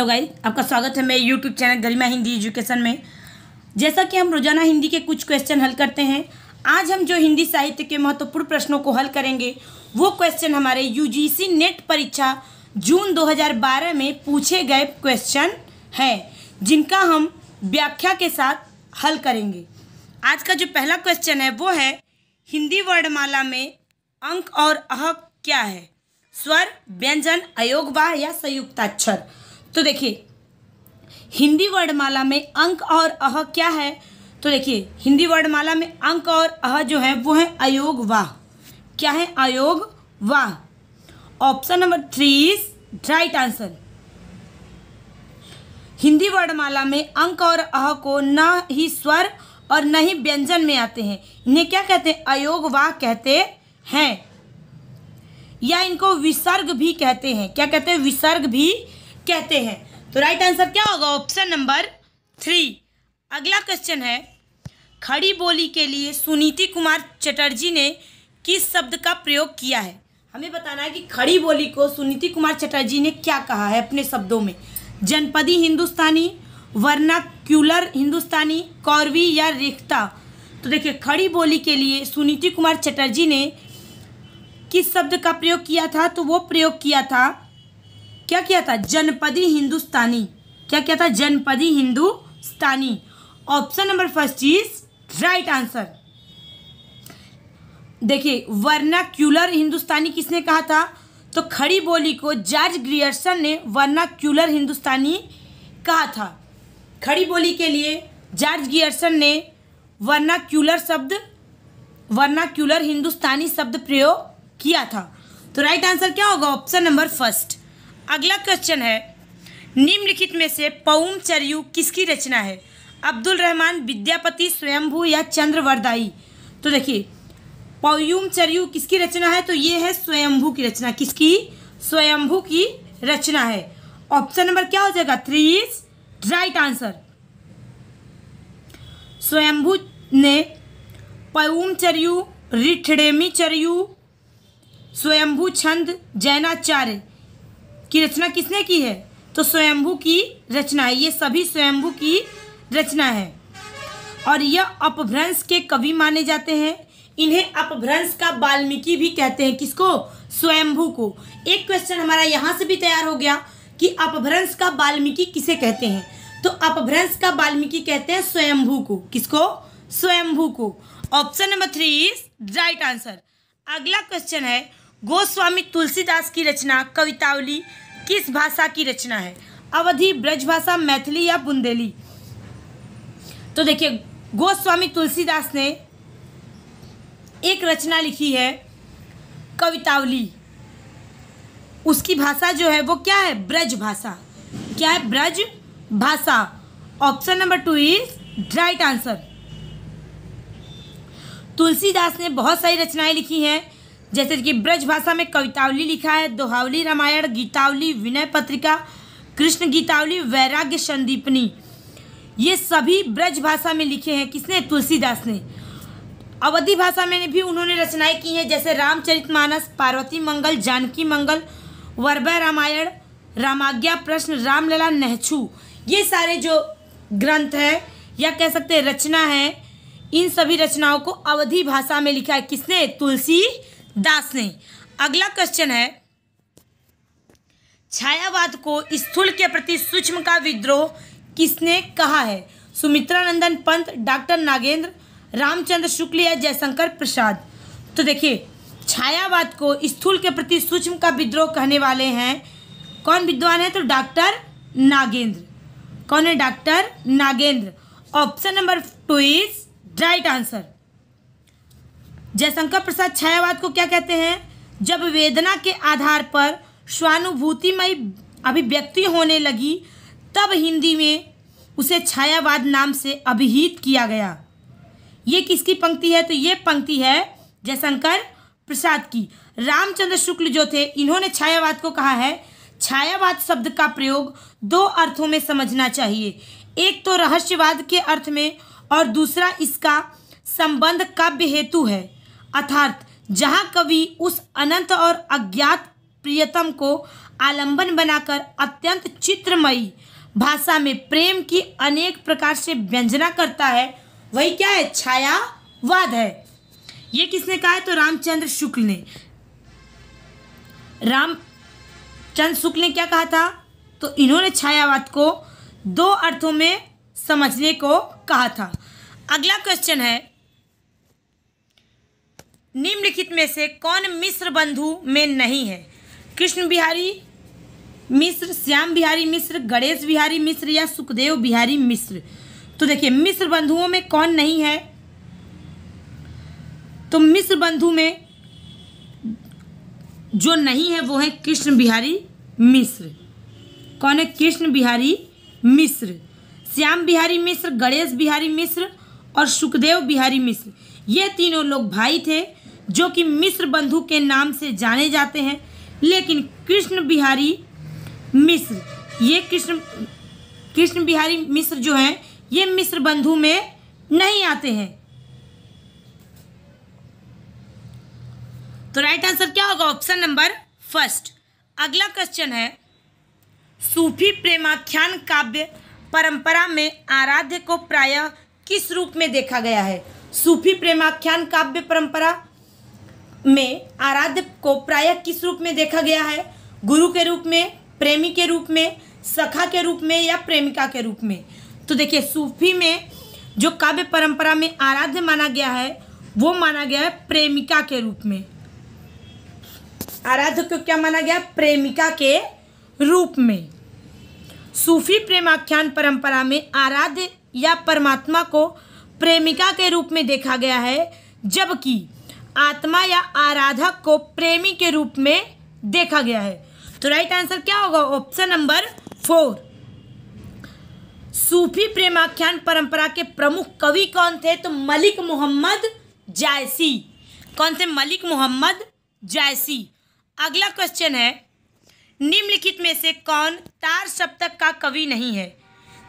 Guys, आपका स्वागत है मेरे यूट्यूब चैनल गरिमा हिंदी एजुकेशन में। जैसा कि हम रोजाना हिंदी के कुछ क्वेश्चन हल करते हैं, आज हम जो हिंदी साहित्य के महत्वपूर्ण प्रश्नों को हल करेंगे वो क्वेश्चन हमारे यूजीसी नेट परीक्षा जून 2012 में पूछे गए क्वेश्चन हैं, जिनका हम व्याख्या के साथ हल करेंगे। आज का जो पहला क्वेश्चन है वो है, हिंदी वर्णमाला में अंक और अह क्या है? स्वर, व्यंजन, अयोगवाह या संयुक्ताक्षर? तो देखिए, हिंदी वर्णमाला में अंक और अह क्या है? तो देखिए, हिंदी वर्णमाला में अंक और अह जो है वो है अयोगवाह। क्या है? अयोगवाह। Option number 3 is right answer. Hindi वर्णमाला में अंक और अह को न ही स्वर और न ही व्यंजन में आते हैं। इन्हें क्या कहते हैं? अयोगवाह कहते हैं, या इनको विसर्ग भी कहते हैं। क्या कहते हैं? विसर्ग भी कहते हैं। तो राइट आंसर क्या होगा? Option number 3। अगला क्वेश्चन है, खड़ी बोली के लिए सुनीति कुमार चटर्जी ने किस शब्द का प्रयोग किया है? हमें बताना है कि खड़ी बोली को सुनीति कुमार चटर्जी ने क्या कहा है अपने शब्दों में। जनपदी हिंदुस्तानी, वर्नाक्यूलर हिंदुस्तानी, कौरवी या रेखता? तो देखिए, खड़ी बोली के लिए सुनीति कुमार चटर्जी ने किस शब्द का प्रयोग किया था? तो वो प्रयोग किया था, क्या किया था? जनपदी हिंदुस्तानी। क्या किया था? जनपदी Hindustani. Option number 1 is right answer. देखिए, वर्नाक्यूलर हिंदुस्तानी किसने कहा था? तो खड़ी बोली को जॉर्ज ग्रियर्सन ने वर्नाक्यूलर हिंदुस्तानी कहा था। खड़ी बोली के लिए जॉर्ज ग्रियर्सन ने वर्नाक्यूलर हिंदुस्तानी शब्द प्रयोग किया था। तो राइट आंसर क्या होगा? Option number 1। अगला क्वेश्चन है, निम्नलिखित में से पउम चरयू किसकी रचना है? अब्दुल रहमान, विद्यापति, स्वयंभू या चंद्रवरदाई? तो देखिए, पउम चरयू किसकी रचना है? तो ये है स्वयंभू की रचना। किसकी? स्वयंभू की रचना है। ऑप्शन नंबर क्या हो जाएगा? 3 इज राइट आंसर। स्वयंभू ने पउम चरयू, रिठड़ेमी चरयू, स्वयंभू छंद, जैनाचार्य की रचना किसने की है? तो स्वयंभू की रचना है। ये सभी स्वयंभू की रचना है और यह अपभ्रंश के कवि माने जाते हैं। इन्हें अपभ्रंश का वाल्मीकि भी कहते हैं। किसको? स्वयंभू को। एक क्वेश्चन हमारा यहाँ से भी तैयार हो गया कि अपभ्रंश का वाल्मीकि किसे कहते हैं? तो अपभ्रंश का वाल्मीकि कहते हैं स्वयंभू को। किसको? स्वयंभू को। Option number 3 is right answer. अगला क्वेश्चन है, गोस्वामी तुलसीदास की रचना कवितावली किस भाषा की रचना है? अवधी, ब्रजभाषा, मैथिली या बुंदेली? तो देखिए, गोस्वामी तुलसीदास ने एक रचना लिखी है कवितावली। उसकी भाषा जो है वो क्या है? ब्रज भाषा। क्या है? ब्रज भाषा। Option number 2 is right answer. Tulsidas ने बहुत सारी रचनाएं लिखी हैं, जैसे कि ब्रज भाषा में कवितावली लिखा है, दोहावली रामायण, गीतावली, विनय पत्रिका, कृष्ण गीतावली, वैराग्य संदीपनी। ये सभी ब्रज भाषा में लिखे हैं। किसने? तुलसीदास ने। अवधी भाषा में भी उन्होंने रचनाएं की हैं, जैसे रामचरितमानस, पार्वती मंगल, जानकी मंगल, वरबय रामायण, रामाज्ञा प्रश्न, रामलला, नहछू। ये सारे जो ग्रंथ है या कह सकते हैं रचना है, इन सभी रचनाओं को अवधी भाषा में लिखा है। किसने? तुलसीदास ने। अगला क्वेश्चन है, छायावाद को स्थूल के प्रति सूक्ष्म का विद्रोह किसने कहा है? सुमित्रा नंदन पंत, डॉक्टर नागेंद्र, रामचंद्र शुक्ल या जयशंकर प्रसाद? तो देखिए, छायावाद को स्थूल के प्रति सूक्ष्म का विद्रोह कहने वाले हैं कौन विद्वान है? तो डॉक्टर नागेंद्र। कौन है? Doctor Nagendra. Option number 2 is right answer. Jaishankar Prasad Chhayavad को क्या कहते हैं? जब वेदना के आधार पर स्वानुभूतिमय अभिव्यक्ति होने लगी, तब हिंदी में उसे छायावाद नाम से अभिहित किया गया। ये किसकी पंक्ति है? तो ये पंक्ति है जयशंकर प्रसाद की। रामचंद्र शुक्ल जो थे, इन्होंने छायावाद को कहा है, छायावाद शब्द का प्रयोग 2 अर्थों में समझना चाहिए। एक तो रहस्यवाद के अर्थ में और दूसरा इसका संबंध काव्य हेतु है, अर्थात जहाँ कवि उस अनंत और अज्ञात प्रियतम को आलंबन बनाकर अत्यंत चित्रमयी भाषा में प्रेम की अनेक प्रकार से व्यंजना करता है, वही क्या है? छायावाद है। ये किसने कहा है? तो रामचंद्र शुक्ल ने। रामचंद्र शुक्ल ने क्या कहा था? तो इन्होंने छायावाद को दो अर्थों में समझने को कहा था। अगला क्वेश्चन है, निम्नलिखित में से कौन मिश्र बंधु में नहीं है? कृष्ण बिहारी मिश्र, श्याम बिहारी मिश्र, गणेश बिहारी मिश्र या सुखदेव बिहारी मिश्र? तो देखिए, मिश्र बंधुओं में कौन नहीं है? तो मिश्र बंधु में जो नहीं है वो है कृष्ण बिहारी मिश्र। कौन है? कृष्ण बिहारी मिश्र, श्याम बिहारी मिश्र, गणेश बिहारी मिश्र और सुखदेव बिहारी मिश्र। ये तीनों लोग भाई थे जो कि मिश्र बंधु के नाम से जाने जाते हैं, लेकिन कृष्ण बिहारी मिश्र, ये कृष्ण बिहारी मिश्र जो हैं ये मिश्र बंधु में नहीं आते हैं। तो राइट आंसर क्या होगा? Option number first. अगला क्वेश्चन है, सूफी प्रेमाख्यान काव्य परंपरा में आराध्य को प्रायः किस रूप में देखा गया है? सूफी प्रेमाख्यान काव्य परंपरा में आराध्य को प्रायः किस रूप में देखा गया है? गुरु के रूप में, प्रेमी के रूप में, सखा के रूप में या प्रेमिका के रूप में? तो देखिए, सूफी में जो काव्य परंपरा में आराध्य माना गया है वो माना गया है प्रेमिका के रूप में। आराध्य को क्या माना गया? प्रेमिका के रूप में। सूफी प्रेमाख्यान परंपरा में आराध्य या परमात्मा को प्रेमिका के रूप में देखा गया है, जबकि आत्मा या आराधक को प्रेमी के रूप में देखा गया है। तो राइट आंसर क्या होगा? Option number 4। सूफी प्रेमाख्यान परंपरा के प्रमुख कवि कौन थे? तो मलिक मोहम्मद जायसी। कौन थे? मलिक मोहम्मद जायसी। अगला क्वेश्चन है, निम्नलिखित में से कौन तार सप्तक का कवि नहीं है?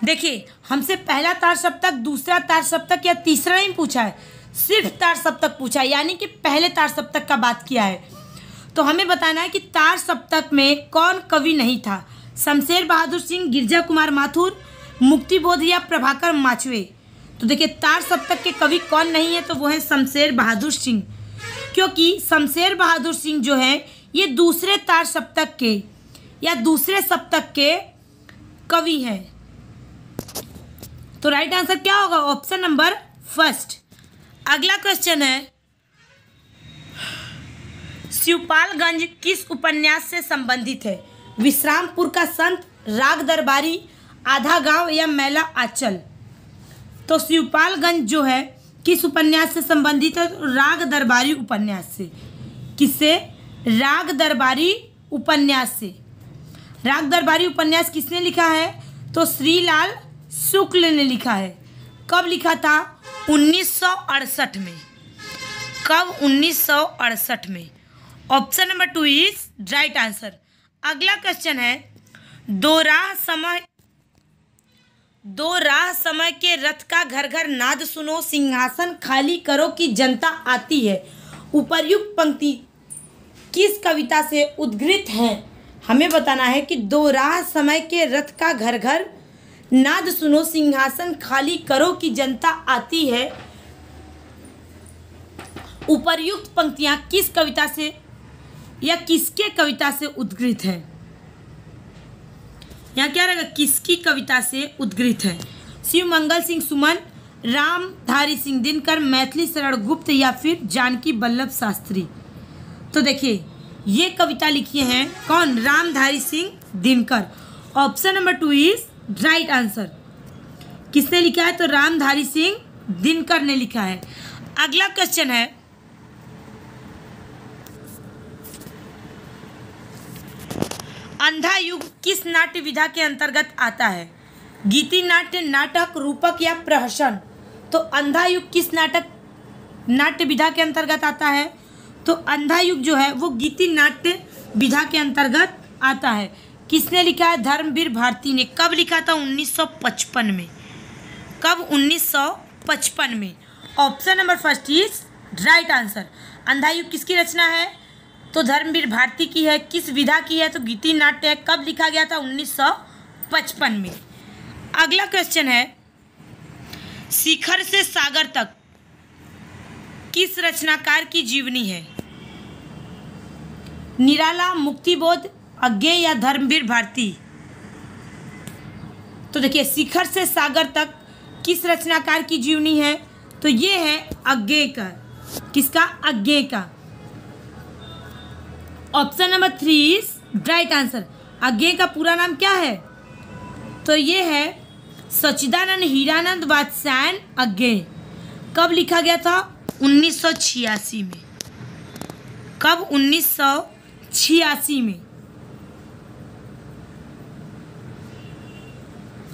देखिए, हमसे पहला तार सप्तक, दूसरा तार सप्तक या तीसरा नहीं पूछा है, सिर्फ तार सप्तक पूछा है, यानी कि पहले तार सप्तक का बात किया है। तो हमें बताना है कि तार सप्तक में कौन कवि नहीं था? शमशेर बहादुर सिंह, गिरजा कुमार माथुर, मुक्तिबोध या प्रभाकर माचवे? तो देखिए, तार सप्तक के कवि कौन नहीं है? तो वो है शमशेर बहादुर सिंह, क्योंकि शमशेर बहादुर सिंह जो है ये दूसरे तार सप्तक के या दूसरे सप्तक के कवि हैं। तो राइट आंसर क्या होगा? Option number first. अगला क्वेश्चन है, शिवपालगंज किस उपन्यास से संबंधित है? विश्रामपुर का संत, राग दरबारी, आधा गांव या मैला आंचल? तो शिवपालगंज जो है किस उपन्यास से संबंधित है? राग दरबारी उपन्यास से। किससे? राग दरबारी उपन्यास से। राग दरबारी उपन्यास किसने लिखा है? तो श्रीलाल शुक्ल ने लिखा है। कब लिखा था? 1968 में। कब? 1968 में। Option number 2 is right answer. अगला क्वेश्चन है, दो राह समय के रथ का घर घर नाद सुनो, सिंहासन खाली करो कि जनता आती है। उपर्युक्त पंक्ति किस कविता से उद्घृत है? हमें बताना है कि दो राह समय के रथ का घर घर नाद सुनो, सिंहासन खाली करो कि जनता आती है। उपर्युक्त पंक्तियां किस कविता से या किसके कविता से उद्घृत है? यहाँ क्या रहेगा? किसकी कविता से उद्घृत है? शिव मंगल सिंह सुमन, रामधारी सिंह दिनकर, मैथिली शरण गुप्त या फिर जानकी वल्लभ शास्त्री? तो देखिए, ये कविता लिखी है कौन? Ramdhari Singh Dinkar. Option number 2 is right answer. किसने लिखा है? तो रामधारी सिंह दिनकर ने लिखा है। अगला क्वेश्चन है, अंधा युग किस नाट्य विधा के अंतर्गत आता है? गीति नाट्य, नाटक, रूपक या प्रहसन? तो अंधा युग किस नाट्य विधा के अंतर्गत आता है? तो अंधा युग जो है वो गीति नाट्य विधा के अंतर्गत आता है। किसने लिखा है? धर्मवीर भारती ने। कब लिखा था? 1955 में। कब? 1955 में। Option number first is right answer. अंधा युग किसकी रचना है? तो धर्मवीर भारती की है। किस विधा की है? तो गीति नाट्य है। कब लिखा गया था? 1955 में। अगला क्वेश्चन है, शिखर से सागर तक किस रचनाकार की जीवनी है? निराला, मुक्तिबोध, अज्ञेय या धर्मवीर भारती? तो देखिए, शिखर से सागर तक किस रचनाकार की जीवनी है? तो ये है अज्ञेय का। किसका? अज्ञेय का। Option number 3 is right answer. Agyeya का पूरा नाम क्या है? तो ये है सच्चिदानंद हीरानंद वात्स्यायन अज्ञेय। कब लिखा गया था? 1986 में। कब? 1986 में।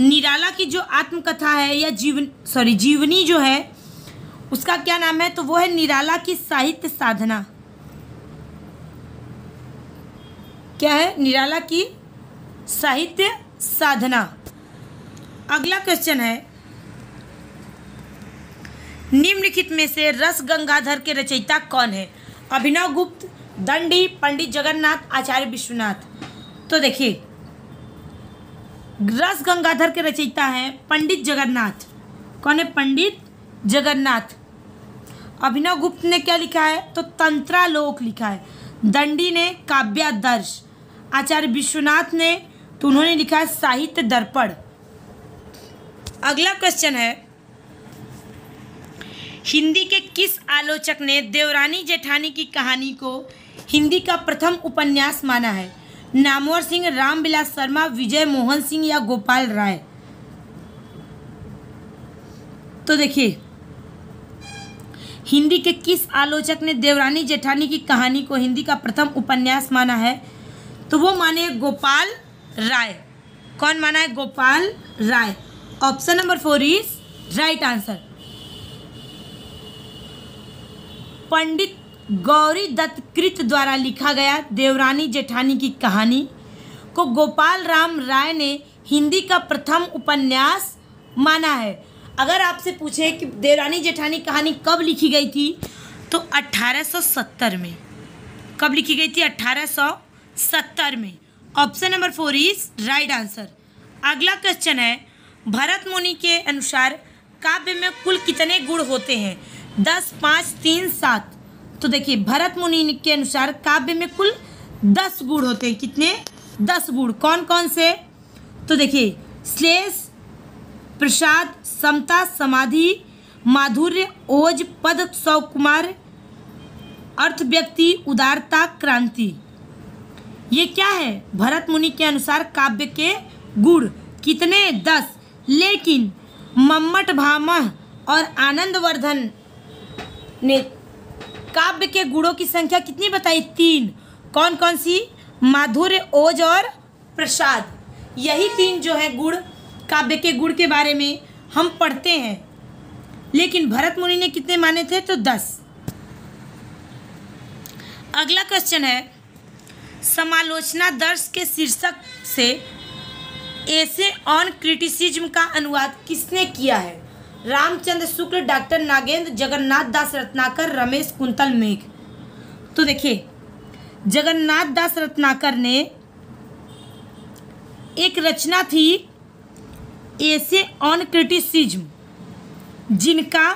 निराला की जो आत्मकथा है या जीवनी जो है उसका क्या नाम है? तो वो है निराला की साहित्य साधना। क्या है? निराला की साहित्य साधना। अगला क्वेश्चन है, निम्नलिखित में से रस गंगाधर के रचयिता कौन है? अभिनव गुप्त, दंडी, पंडित जगन्नाथ, आचार्य विश्वनाथ? तो देखिए, रस गंगाधर के रचयिता हैं पंडित जगन्नाथ। कौन है? पंडित जगन्नाथ। अभिनव गुप्त ने क्या लिखा है? तो तंत्रालोक लिखा है। दंडी ने काव्यादर्श। आचार्य विश्वनाथ ने तो उन्होंने लिखा है साहित्य दर्पण। अगला क्वेश्चन है, हिंदी के किस आलोचक ने देवरानी जेठानी की कहानी को हिंदी का प्रथम उपन्यास माना है? नामवर सिंह, रामविलास शर्मा, विजय मोहन सिंह या गोपाल राय? तो देखिए, हिंदी के किस आलोचक ने देवरानी जेठानी की कहानी को हिंदी का प्रथम उपन्यास माना है? तो वो माने गोपाल राय। कौन माना है? Gopal Rai. Option number 4 is right answer. Pandit Gauri Datt कृत द्वारा लिखा गया देवरानी जेठानी की कहानी को गोपाल राम राय ने हिंदी का प्रथम उपन्यास माना है। अगर आपसे पूछे कि देवरानी जेठानी कहानी कब लिखी गई थी, तो 1870 में। कब लिखी गई थी? 1870 में। Option number 4 is right answer. अगला क्वेश्चन है, भरत मुनि के अनुसार काव्य में कुल कितने गुण होते हैं? 10, 5, 3, 7? तो देखिए, भरत मुनि के अनुसार काव्य में कुल 10 गुण होते हैं। कितने? 10 गुण। कौन कौन से? तो देखिए, श्लेष, प्रसाद, समता, समाधि, माधुर्य, ओज, पद, सौकुमार, अर्थ व्यक्ति, उदारता, क्रांति। ये क्या है? भरत मुनि के अनुसार काव्य के गुण। कितने? 10। लेकिन मम्मट भामह और आनंदवर्धन ने काव्य के गुणों की संख्या कितनी बताई? 3। कौन कौन सी? माधुर्य, ओज और प्रसाद। यही 3 जो है गुण, काव्य के गुण के बारे में हम पढ़ते हैं। लेकिन भरत मुनि ने कितने माने थे? तो 10। अगला क्वेश्चन है, समालोचना दर्श के शीर्षक से एसे ऑन क्रिटिसिज्म का अनुवाद किसने किया है? रामचंद्र शुक्ल, डॉक्टर नागेंद्र, जगन्नाथ दास रत्नाकर, रमेश कुंतल मेघ? तो देखिए, जगन्नाथ दास रत्नाकर ने एक रचना थी एसे ऑन क्रिटिसिज्म, जिनका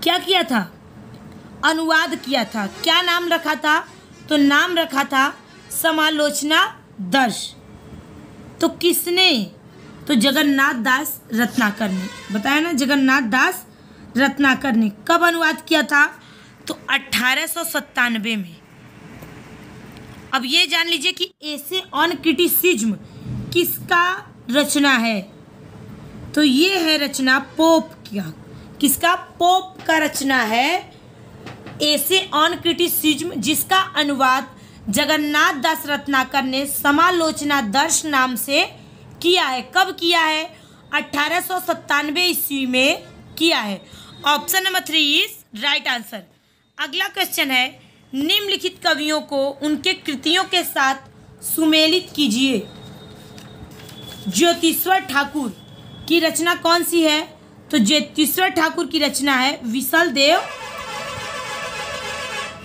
क्या किया था? अनुवाद किया था। क्या नाम रखा था? तो नाम रखा था समालोचना दर्श। तो किसने? तो जगन्नाथ दास रत्नाकर ने। बताया ना, जगन्नाथ दास रत्नाकर ने। कब अनुवाद किया था? तो 1897 में। अब ये जान लीजिए कि एसे ऑन क्रिटिसिज्म किसका रचना है? तो ये है रचना पोप का। किसका? पोप का रचना है एसे ऑन क्रिटिसिज्म, जिसका अनुवाद जगन्नाथ दास रत्नाकर ने समालोचना दर्श नाम से किया है। कब किया है? 1897 ईस्वी में किया है। Option number 3 is right answer. अगला क्वेश्चन है, निम्नलिखित कवियों को उनके कृतियों के साथ सुमेलित कीजिए। ज्योतिश्वर ठाकुर की रचना कौन सी है? तो ज्योतिश्वर ठाकुर की रचना है विसल देव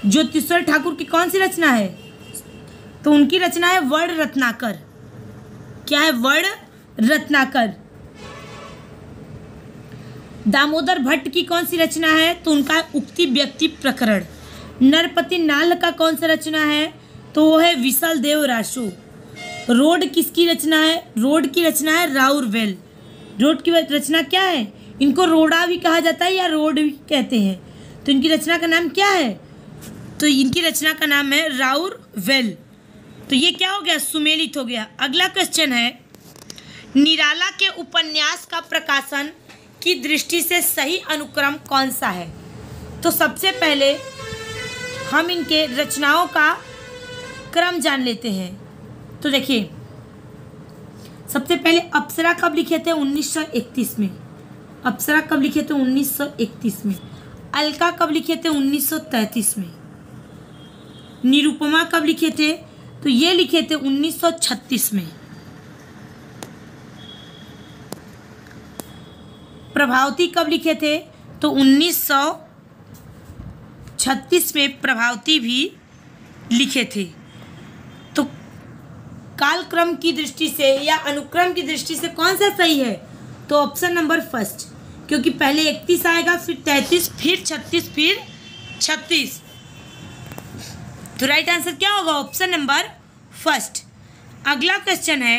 ज्योतिश्वर ठाकुर की कौन सी रचना है? तो उनकी रचना है वर्ण रत्नाकर। क्या है? वर्ण रत्नाकर। दामोदर भट्ट की कौन सी रचना है? तो उनका उक्ति व्यक्ति प्रकरण। नरपति नाल का कौन सा रचना है? तो वो है विशाल देव रासो। रोड किसकी रचना है? रोड की रचना है राउरवेल। रोड की रचना क्या है? इनको रोड़ा भी कहा जाता है या रोड भी कहते हैं। तो इनकी रचना का नाम क्या है? तो इनकी रचना का नाम है राउरवेल। तो ये क्या हो गया? सुमेलित हो गया। अगला क्वेश्चन है, निराला के उपन्यास का प्रकाशन की दृष्टि से सही अनुक्रम कौन सा है? तो सबसे पहले हम इनके रचनाओं का क्रम जान लेते हैं। तो देखिए, सबसे पहले अप्सरा कब लिखे थे? 1931 में। अप्सरा कब लिखे थे? 1931 में। अलका कब लिखे थे? 1933 में। निरुपमा कब लिखे थे? तो ये लिखे थे 1936 में। प्रभावती कब लिखे थे? तो 1936 में प्रभावती भी लिखे थे। तो कालक्रम की दृष्टि से या अनुक्रम की दृष्टि से कौन सा सही है? तो ऑप्शन नंबर फर्स्ट, क्योंकि पहले 31 आएगा, फिर 33, फिर 36, फिर 36। तो राइट आंसर क्या होगा? Option number first. अगला क्वेश्चन है,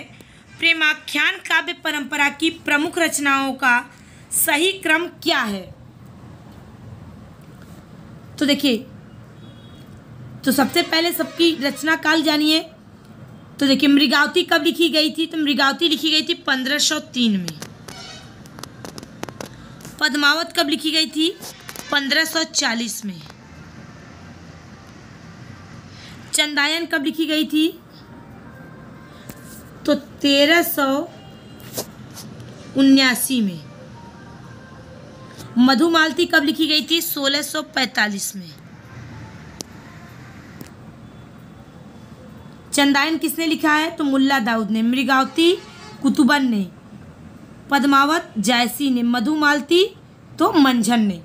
प्रेमाख्यान काव्य परंपरा की प्रमुख रचनाओं का सही क्रम क्या है? तो देखिए, तो सबसे पहले सबकी रचना काल जानिए। तो देखिए, मृगावती कब लिखी गई थी? तो मृगावती लिखी गई थी 1503 में। पद्मावत कब लिखी गई थी? 1540 में। चंदायन कब लिखी गई थी? तो 1379 में। मधुमालती कब लिखी गई थी? 1645 में। चंदायन किसने लिखा है? तो मुल्ला दाऊद ने। मृगावती कुतुबन ने। पद्मावत जायसी ने। मधुमालती तो मंझन ने।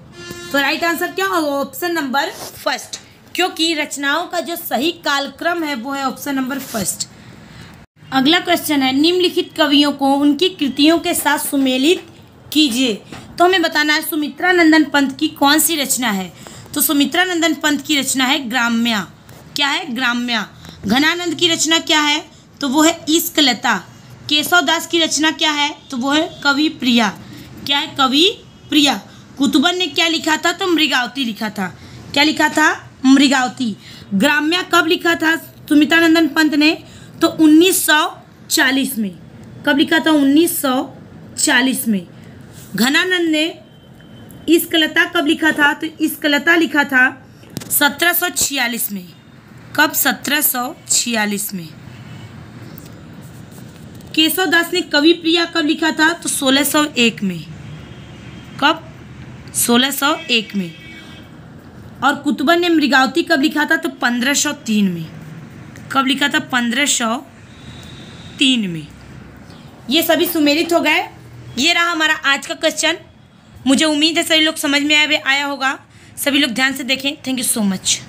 तो राइट आंसर क्या होगा? ऑप्शन नंबर फर्स्ट, क्योंकि रचनाओं का जो सही कालक्रम है वो है ऑप्शन नंबर फर्स्ट। अगला क्वेश्चन है, निम्नलिखित कवियों को उनकी कृतियों के साथ सुमेलित कीजिए। तो हमें बताना है सुमित्रा नंदन पंत की कौन सी रचना है। तो सुमित्रा नंदन पंत की रचना है ग्राम्या। क्या है? ग्राम्या। घनानंद की रचना क्या है? तो वो है इश्क लता। केशव दास की रचना क्या है? तो वो है कवि प्रिया। क्या है? कवि प्रिया। कुतुबन ने क्या लिखा था? तो मृगावती लिखा था। क्या लिखा था? मृगावती। ग्राम्या कब लिखा था सुमित्रा नंदन पंत ने? तो 1940 में। कब लिखा था? 1940 में। घनानंद ने इश्कलता कब लिखा था? तो इश्कलता लिखा था 1746 में। कब? 1746 में। केशव दास ने कवि प्रिया कब लिखा था? तो 1601 में। कब? 1601 में। और कुतुबन ने मृगावती कब लिखा था? तो 1503 में। कब लिखा था? 1503 में। ये सभी सुमेलित हो गए। ये रहा हमारा आज का क्वेश्चन। मुझे उम्मीद है सभी लोग समझ में आया होगा। सभी लोग ध्यान से देखें। Thank you so much.